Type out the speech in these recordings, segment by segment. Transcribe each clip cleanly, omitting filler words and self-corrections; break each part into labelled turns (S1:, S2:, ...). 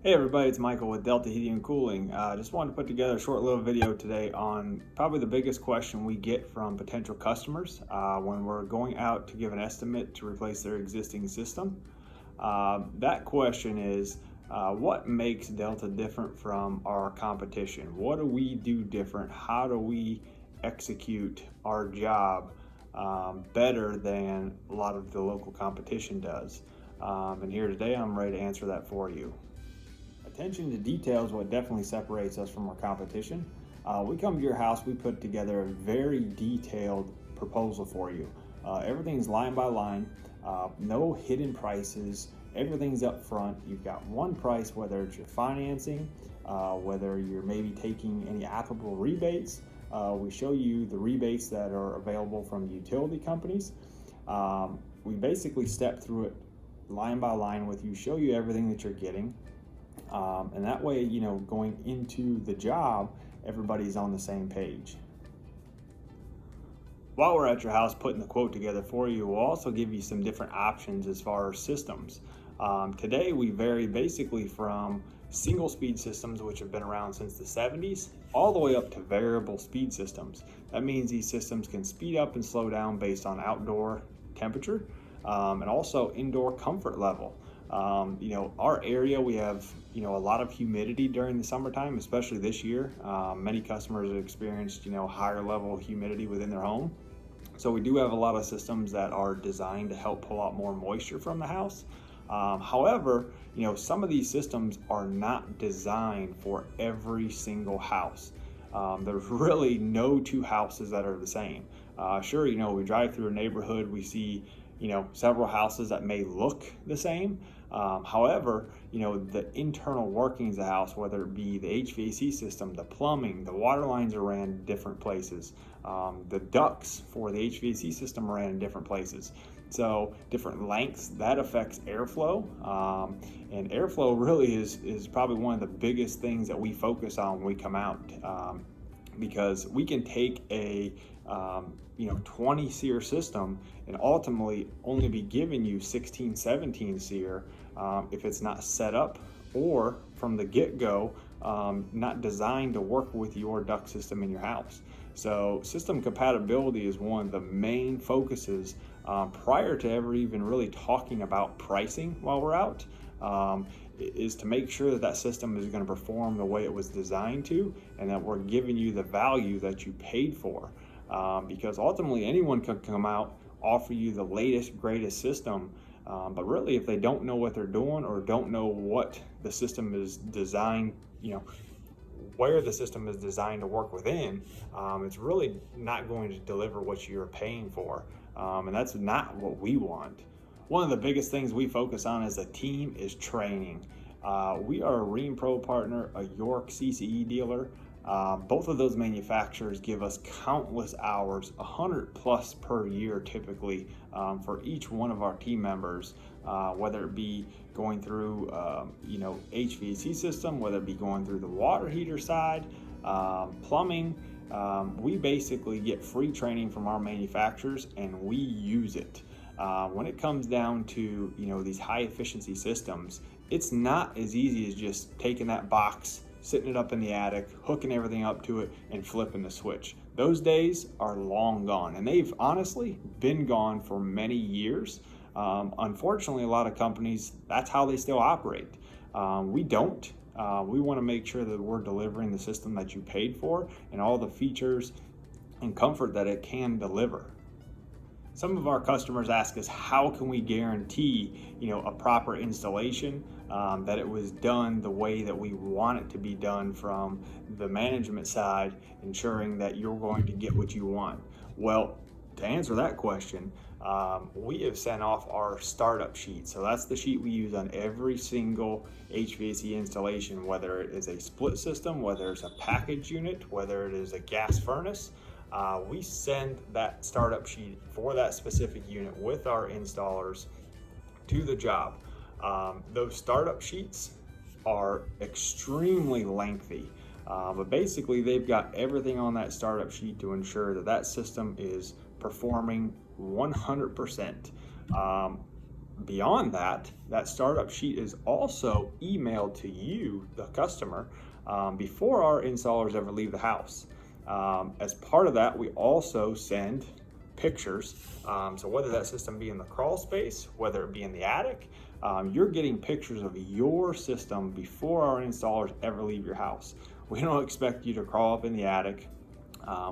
S1: Hey everybody, it's Michael with Delta Heating and Cooling. Just wanted to put together a short little video today on probably the biggest question we get from potential customers when we're going out to give an estimate to replace their existing system. That question is, what makes Delta different from our competition? What do we do different? How do we execute our job better than a lot of the local competition does? And here today, I'm ready to answer that for you. Attention to detail is what definitely separates us from our competition. We come to your house, we put together a very detailed proposal for you. Everything's line by line, no hidden prices, everything's up front. You've got one price, whether it's your financing, whether you're maybe taking any applicable rebates. We show you the rebates that are available from utility companies. We basically step through it line by line with you, show you everything that you're getting. And that way, going into the job, everybody's on the same page. While we're at your house putting the quote together for you, we'll also give you some different options as far as systems. Today, we vary basically from single speed systems, which have been around since the 70s, all the way up to variable speed systems. That means these systems can speed up and slow down based on outdoor temperature and also indoor comfort level. Our area, we have, a lot of humidity during the summertime, especially this year. Many customers have experienced, higher level humidity within their home. So we do have a lot of systems that are designed to help pull out more moisture from the house. However, some of these systems are not designed for every single house. There's really no two houses that are the same. Sure, we drive through a neighborhood, we see several houses that may look the same. However, the internal workings of the house, whether it be the HVAC system, the plumbing, the water lines are ran in different places. The ducts for the HVAC system are ran in different places. So different lengths, that affects airflow. And airflow really is probably one of the biggest things that we focus on when we come out. Because we can take a 20 SEER system and ultimately only be giving you 16, 17 SEER if it's not set up or from the get-go not designed to work with your duct system in your house. So system compatibility is one of the main focuses prior to ever even really talking about pricing while we're out. Is to make sure that system is going to perform the way it was designed to, and that we're giving you the value that you paid for. Because ultimately anyone can come out, offer you the latest, greatest system, but really if they don't know what they're doing or don't know what the system is designed, where the system is designed to work within, it's really not going to deliver what you're paying for. And that's not what we want. One of the biggest things we focus on as a team is training. We are a Rheem Pro partner, a York CCE dealer. Both of those manufacturers give us countless hours, 100 plus per year typically, for each one of our team members, whether it be going through, HVAC system, whether it be going through the water heater side, plumbing. We basically get free training from our manufacturers and we use it. When it comes down to these high efficiency systems, it's not as easy as just taking that box, sitting it up in the attic, hooking everything up to it, and flipping the switch. Those days are long gone, and they've honestly been gone for many years. Unfortunately, a lot of companies, that's how they still operate. We don't. We want to make sure that we're delivering the system that you paid for and all the features and comfort that it can deliver. Some of our customers ask us, how can we guarantee, a proper installation, that it was done the way that we want it to be done from the management side, ensuring that you're going to get what you want? Well, to answer that question, we have sent off our startup sheet. So that's the sheet we use on every single HVAC installation, whether it is a split system, whether it's a package unit, whether it is a gas furnace. We send that startup sheet for that specific unit with our installers to the job. Those startup sheets are extremely lengthy, but basically they've got everything on that startup sheet to ensure that system is performing 100%. Beyond that, that startup sheet is also emailed to you, the customer, before our installers ever leave the house. As part of that, we also send pictures. So whether that system be in the crawl space, whether it be in the attic, you're getting pictures of your system before our installers ever leave your house. We don't expect you to crawl up in the attic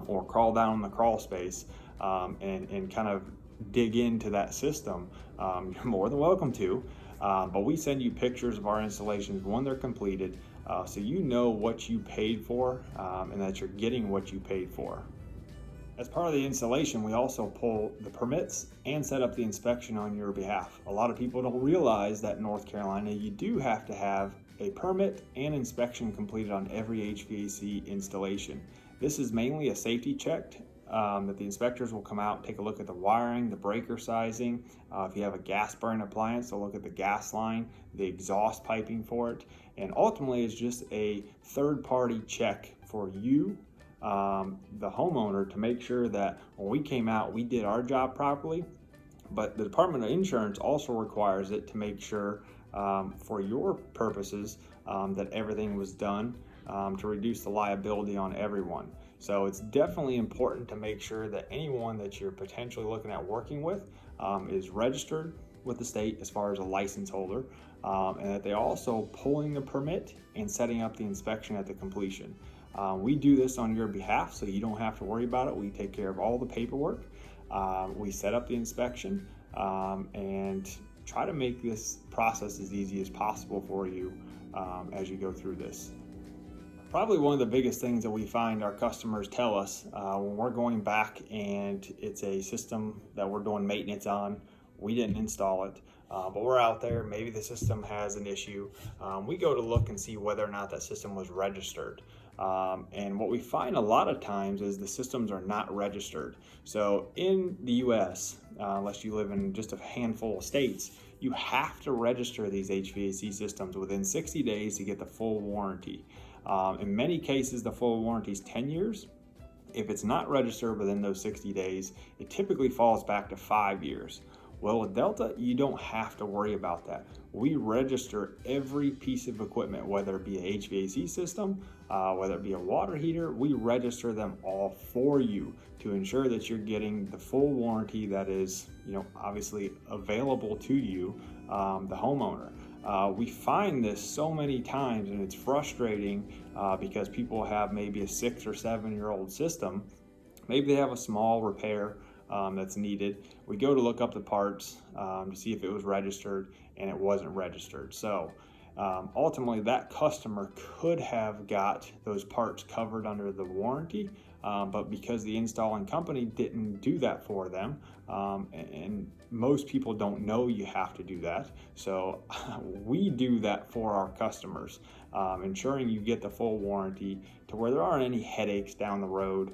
S1: or crawl down in the crawl space and kind of dig into that system. You're more than welcome to, but we send you pictures of our installations when they're completed, so you know what you paid for and that you're getting what you paid for. As part of the installation, we also pull the permits and set up the inspection on your behalf. A lot of people don't realize that in North Carolina, you do have to have a permit and inspection completed on every HVAC installation. This is mainly a safety check that the inspectors will come out and take a look at the wiring, the breaker sizing. If you have a gas burn appliance, they'll look at the gas line, the exhaust piping for it, and ultimately it's just a third-party check for you, the homeowner, to make sure that when we came out, we did our job properly. But the Department of Insurance also requires it to make sure, for your purposes, that everything was done to reduce the liability on everyone. So it's definitely important to make sure that anyone that you're potentially looking at working with is registered with the state as far as a license holder, and that they also pulling the permit and setting up the inspection at the completion. We do this on your behalf, so you don't have to worry about it. We take care of all the paperwork. We set up the inspection and try to make this process as easy as possible for you as you go through this. Probably one of the biggest things that we find our customers tell us when we're going back and it's a system that we're doing maintenance on, we didn't install it, but we're out there, maybe the system has an issue. We go to look and see whether or not that system was registered. And what we find a lot of times is the systems are not registered. So in the US, unless you live in just a handful of states, you have to register these HVAC systems within 60 days to get the full warranty. In many cases, the full warranty is 10 years. If it's not registered within those 60 days, it typically falls back to 5 years. Well, with Delta, you don't have to worry about that. We register every piece of equipment, whether it be a HVAC system, whether it be a water heater, we register them all for you to ensure that you're getting the full warranty that is, obviously available to you, the homeowner. We find this so many times, and it's frustrating because people have maybe a 6 or 7 year old system. Maybe they have a small repair that's needed. We go to look up the parts to see if it was registered, and it wasn't registered. So ultimately, that customer could have got those parts covered under the warranty, but because the installing company didn't do that for them, and most people don't know you have to do that, so we do that for our customers, ensuring you get the full warranty to where there aren't any headaches down the road.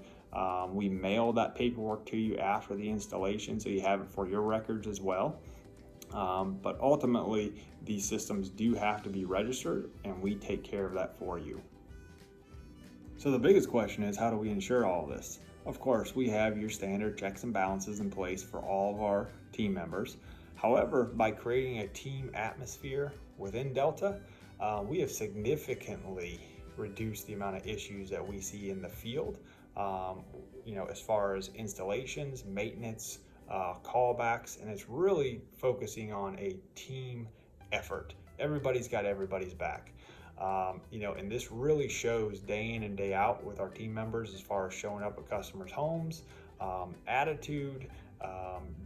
S1: We mail that paperwork to you after the installation, so you have it for your records as well. But ultimately, these systems do have to be registered, and we take care of that for you. So the biggest question is, how do we ensure all of this? Of course, we have your standard checks and balances in place for all of our team members. However, by creating a team atmosphere within Delta, we have significantly reduced the amount of issues that we see in the field, as far as installations, maintenance, callbacks, and it's really focusing on a team effort. Everybody's got everybody's back. And this really shows day in and day out with our team members as far as showing up at customers' homes, attitude,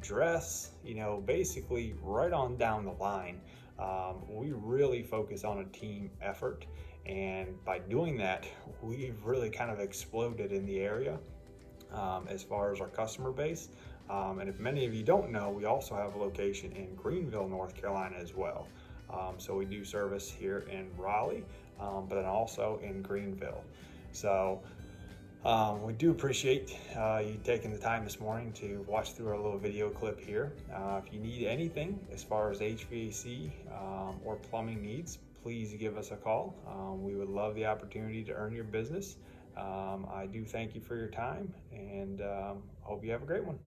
S1: dress, basically right on down the line. We really focus on a team effort, and by doing that, we've really kind of exploded in the area as far as our customer base. And if many of you don't know, we also have a location in Greenville, North Carolina as well. So we do service here in Raleigh, but then also in Greenville. So we do appreciate you taking the time this morning to watch through our little video clip here. If you need anything as far as HVAC or plumbing needs, please give us a call. We would love the opportunity to earn your business. I do thank you for your time, and hope you have a great one.